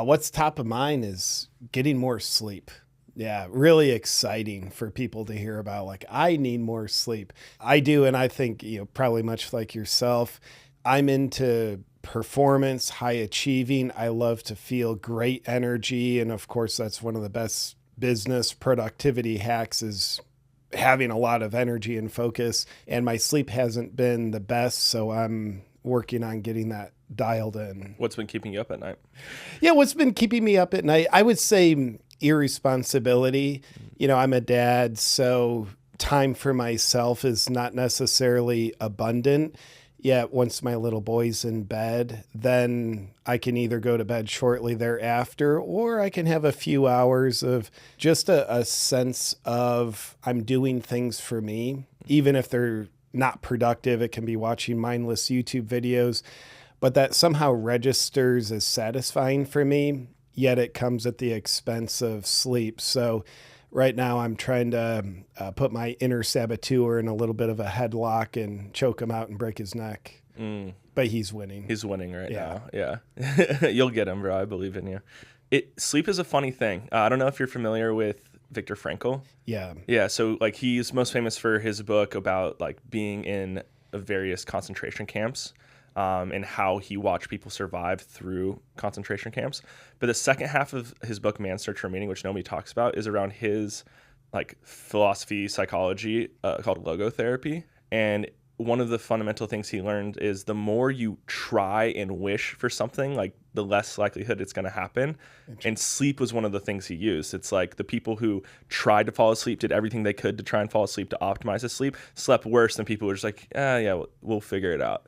What's top of mind is getting more sleep. Yeah, really exciting for people to hear about. Like, I need more sleep. I do, and I think, probably much like yourself, I'm into performance, high achieving. I love to feel great energy. And of course, that's one of the best business productivity hacks is having a lot of energy and focus. And my sleep hasn't been the best, so I'm working on getting that dialed in. What's been keeping you up at night? Yeah, what's been keeping me up at night? I would say irresponsibility. I'm a dad, so time for myself is not necessarily abundant. Yet once my little boy's in bed, then I can either go to bed shortly thereafter, or I can have a few hours of just a sense of I'm doing things for me, even if they're not productive. It can be watching mindless YouTube videos, but that somehow registers as satisfying for me, yet it comes at the expense of sleep. So right now I'm trying to put my inner saboteur in a little bit of a headlock and choke him out and break his neck. But he's winning. He's winning now. Yeah. You'll get him, bro. I believe in you. Sleep is a funny thing. I don't know if you're familiar with Viktor Frankl. Yeah. Yeah. So like he's most famous for his book about like being in various concentration camps. And how he watched people survive through concentration camps. But the second half of his book, Man's Search for Meaning, which nobody talks about, is around his like philosophy, psychology called logotherapy. And one of the fundamental things he learned is the more you try and wish for something, like the less likelihood it's going to happen. And sleep was one of the things he used. It's like the people who tried to fall asleep, did everything they could to try and fall asleep to optimize his sleep, slept worse than people who were just like, we'll figure it out.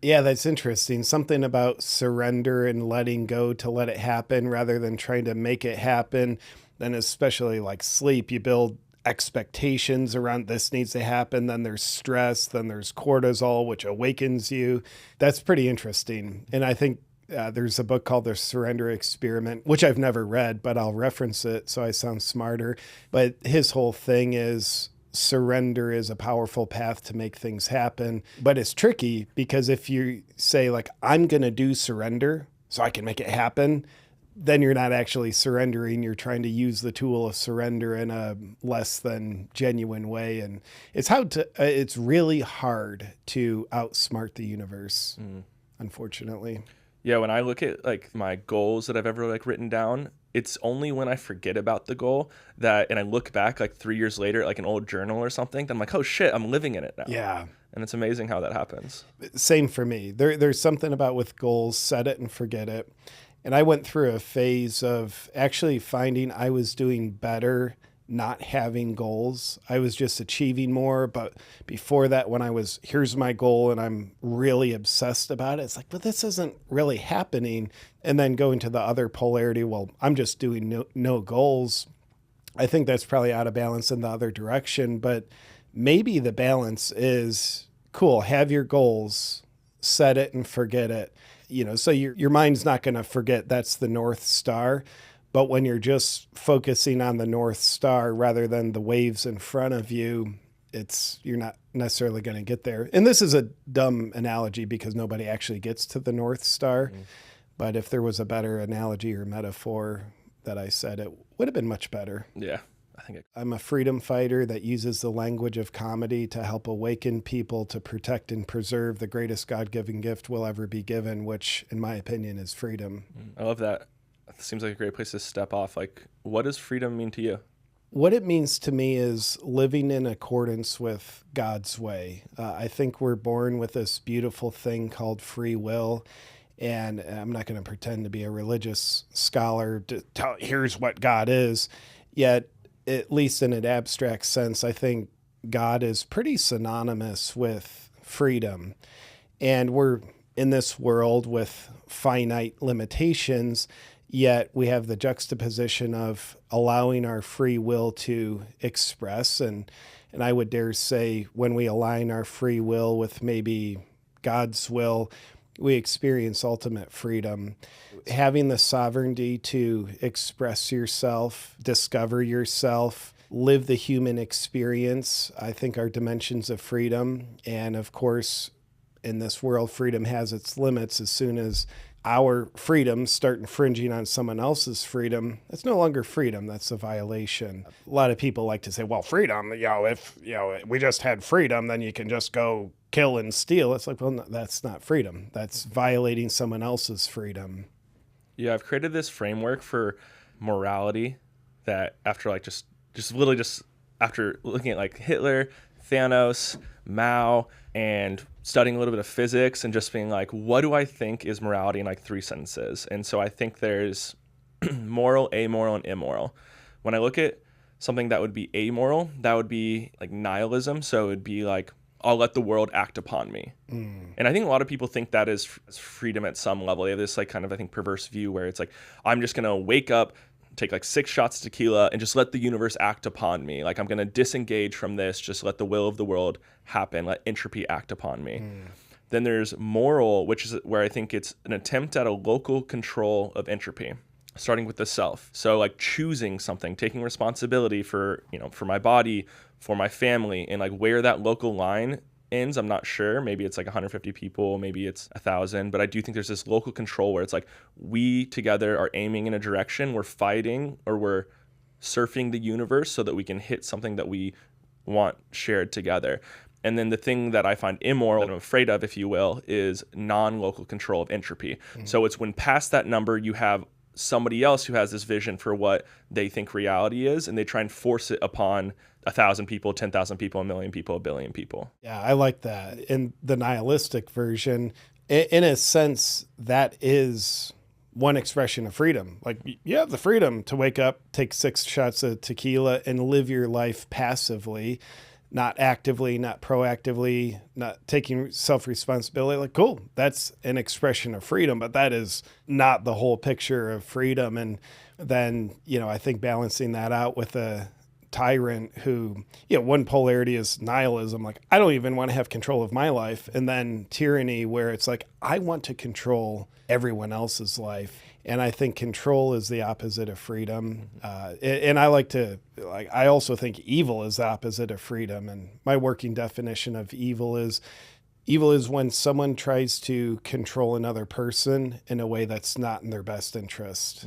Yeah, that's interesting. Something about surrender and letting go to let it happen rather than trying to make it happen. And especially like sleep, you build expectations around this needs to happen. Then there's stress, then there's cortisol, which awakens you. That's pretty interesting. And I think there's a book called The Surrender Experiment, which I've never read, but I'll reference it so I sound smarter. But his whole thing is surrender is a powerful path to make things happen. But it's tricky because if you say like, I'm going to do surrender so I can make it happen, then you're not actually surrendering. You're trying to use the tool of surrender in a less than genuine way. And it's really hard to outsmart the universe, unfortunately. Yeah, when I look at like my goals that I've ever like written down, it's only when I forget about the goal and I look back like 3 years later, like an old journal or something, then I'm like, oh shit, I'm living in it now. Yeah. And it's amazing how that happens. Same for me. There's something about with goals, set it and forget it. And I went through a phase of actually finding I was doing better not having goals. I was just achieving more. But before that, when here's my goal and I'm really obsessed about it, it's like, but this isn't really happening. And then going to the other polarity, well, I'm just doing no goals. I think that's probably out of balance in the other direction. But maybe the balance is cool. Have your goals, set it and forget it. So your mind's not going to forget that's the North Star. But when you're just focusing on the North Star rather than the waves in front of you, you're not necessarily going to get there. And this is a dumb analogy because nobody actually gets to the North Star. But if there was a better analogy or metaphor that I said, it would have been much better. Yeah, I'm a freedom fighter that uses the language of comedy to help awaken people to protect and preserve the greatest God-given gift will ever be given, which, in my opinion, is freedom. I love that. It seems like a great place to step off. Like, what does freedom mean to you? What it means to me is living in accordance with God's way. I think we're born with this beautiful thing called free will. And I'm not going to pretend to be a religious scholar to tell here's what God is. Yet, at least in an abstract sense, I think God is pretty synonymous with freedom. And we're in this world with finite limitations, yet we have the juxtaposition of allowing our free will to express. And I would dare say when we align our free will with maybe God's will, we experience ultimate freedom. Having the sovereignty to express yourself, discover yourself, live the human experience, I think are dimensions of freedom. And of course, in this world, freedom has its limits as soon as our freedom start infringing on someone else's freedom, that's no longer freedom. That's a violation. A lot of people like to say, well, freedom, if, we just had freedom, then you can just go kill and steal. It's like, well, no, that's not freedom. That's violating someone else's freedom. Yeah, I've created this framework for morality that after like just literally just after looking at like Hitler, Thanos, Mao, and studying a little bit of physics and just being like, what do I think is morality in like 3 sentences? And so I think there's moral, amoral, and immoral. When I look at something that would be amoral, that would be like nihilism. So it would be like, I'll let the world act upon me. And I think a lot of people think that is freedom at some level. They have this like kind of, I think, perverse view where it's like, I'm just going to wake up, take like 6 shots of tequila and just let the universe act upon me. Like I'm going to disengage from this, just let the will of the world happen, let entropy act upon me. Then there's moral, which is where I think it's an attempt at a local control of entropy, starting with the self. So like choosing something, taking responsibility for, for my body, for my family, and like where that local line ends, I'm not sure. Maybe it's like 150 people, maybe it's 1,000, but I do think there's this local control where it's like we together are aiming in a direction, we're fighting or we're surfing the universe so that we can hit something that we want shared together. And then the thing that I find immoral, that I'm afraid of, if you will, is non-local control of entropy. So it's when past that number you have somebody else who has this vision for what they think reality is, and they try and force it upon 1,000 people, 10,000 people, 1,000,000 people, 1,000,000,000 people. Yeah, I like that. In the nihilistic version, in a sense, that is one expression of freedom. Like you have the freedom to wake up, take 6 shots of tequila, and live your life passively, not actively, not proactively, not taking self-responsibility. Like, cool, that's an expression of freedom, but that is not the whole picture of freedom. And then, I think balancing that out with a tyrant who, one polarity is nihilism. Like, I don't even want to have control of my life. And then tyranny, where it's like, I want to control everyone else's life. And I think control is the opposite of freedom. And I I also think evil is the opposite of freedom. And my working definition of evil is when someone tries to control another person in a way that's not in their best interest.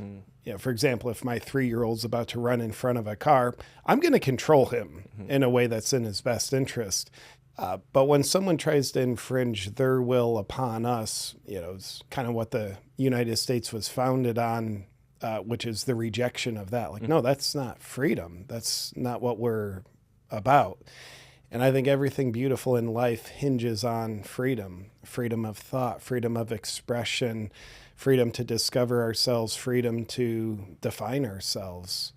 For example, if my 3-year-old's about to run in front of a car, I'm going to control him in a way that's in his best interest. But when someone tries to infringe their will upon us, it's kind of what the United States was founded on, which is the rejection of that. Like, no, that's not freedom. That's not what we're about. And I think everything beautiful in life hinges on freedom of thought, freedom of expression, freedom to discover ourselves, freedom to define ourselves.